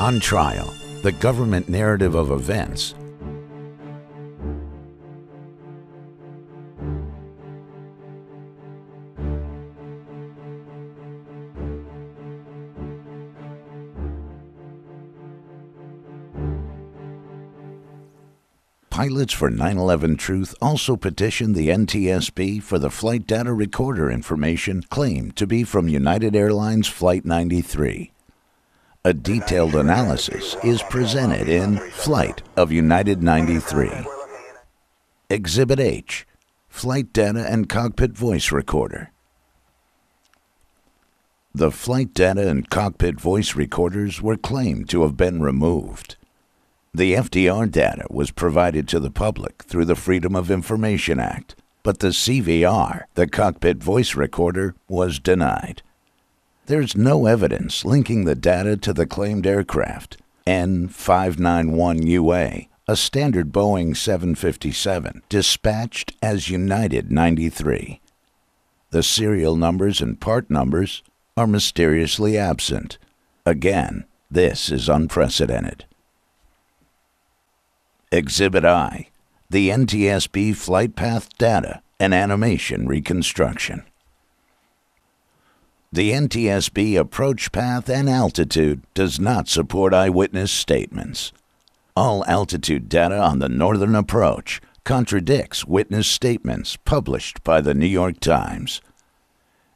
On Trial, the government narrative of events. Pilots for 9/11 Truth also petitioned the NTSB for the flight data recorder information claimed to be from United Airlines Flight 93. A detailed analysis is presented in Flight of United 93. Exhibit H, Flight Data and Cockpit Voice Recorder. The flight data and cockpit voice recorders were claimed to have been removed. The FDR data was provided to the public through the Freedom of Information Act, but the CVR, the cockpit voice recorder, was denied. There's no evidence linking the data to the claimed aircraft, N591UA, a standard Boeing 757, dispatched as United 93. The serial numbers and part numbers are mysteriously absent. Again, this is unprecedented. Exhibit I, the NTSB flight path data and animation reconstruction. The NTSB approach path and altitude does not support eyewitness statements. All altitude data on the northern approach contradicts witness statements published by the New York Times.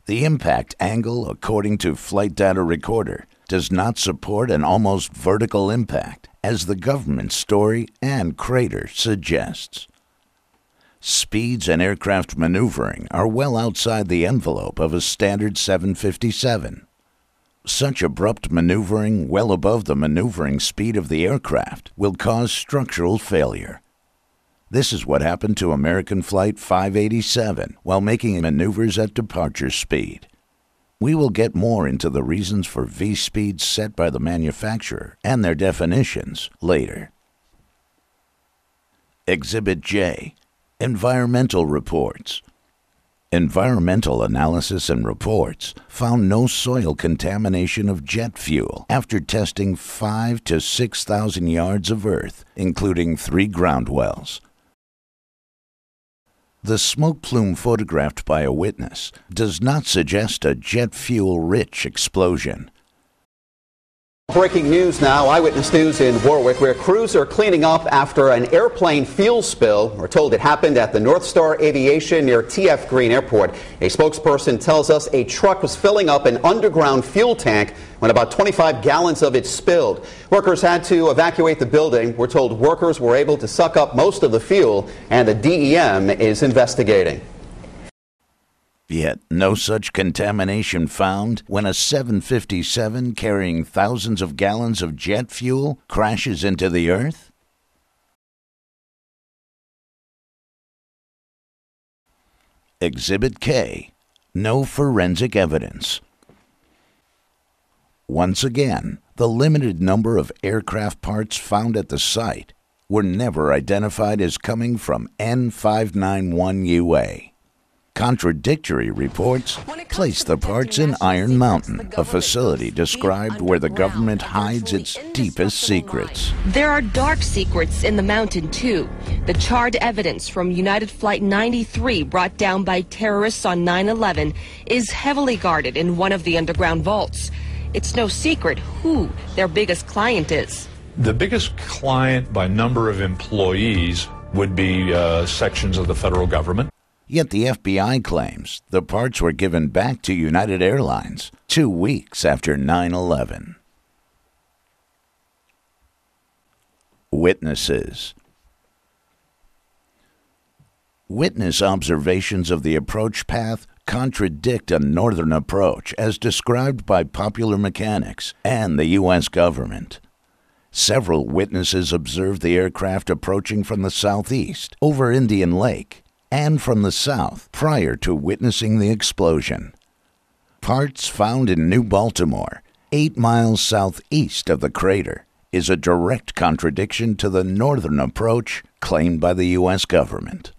The impact angle, according to Flight Data Recorder, does not support an almost vertical impact, as the government story and crater suggests. Speeds and aircraft maneuvering are well outside the envelope of a standard 757. Such abrupt maneuvering well above the maneuvering speed of the aircraft will cause structural failure. This is what happened to American Flight 587 while making maneuvers at departure speed. We will get more into the reasons for V-speeds set by the manufacturer and their definitions later. Exhibit J, Environmental Reports. Environmental analysis and reports found no soil contamination of jet fuel after testing 5,000 to 6,000 yards of earth, including 3 ground wells. The smoke plume photographed by a witness does not suggest a jet fuel-rich explosion. Breaking news now, eyewitness news in Warwick, where crews are cleaning up after an airplane fuel spill. We're told it happened at the North Star Aviation near TF Green Airport. A spokesperson tells us a truck was filling up an underground fuel tank when about 25 gallons of it spilled. Workers had to evacuate the building. We're told workers were able to suck up most of the fuel, and the DEM is investigating. Yet no such contamination found when a 757 carrying thousands of gallons of jet fuel crashes into the earth? Exhibit K, no forensic evidence. Once again, the limited number of aircraft parts found at the site were never identified as coming from N591UA. Contradictory reports place the parts in Iron Mountain, a facility described where the government hides its deepest secrets. There are dark secrets in the mountain, too. The charred evidence from United Flight 93 brought down by terrorists on 9/11 is heavily guarded in one of the underground vaults. It's no secret who their biggest client is. The biggest client by number of employees would be sections of the federal government. Yet the FBI claims the parts were given back to United Airlines 2 weeks after 9/11. Witnesses. Witness observations of the approach path contradict a northern approach as described by popular mechanics and the U.S. government. Several witnesses observed the aircraft approaching from the southeast over Indian Lake and from the south prior to witnessing the explosion. Parts found in New Baltimore, 8 miles southeast of the crater, is a direct contradiction to the northern approach claimed by the U.S. government.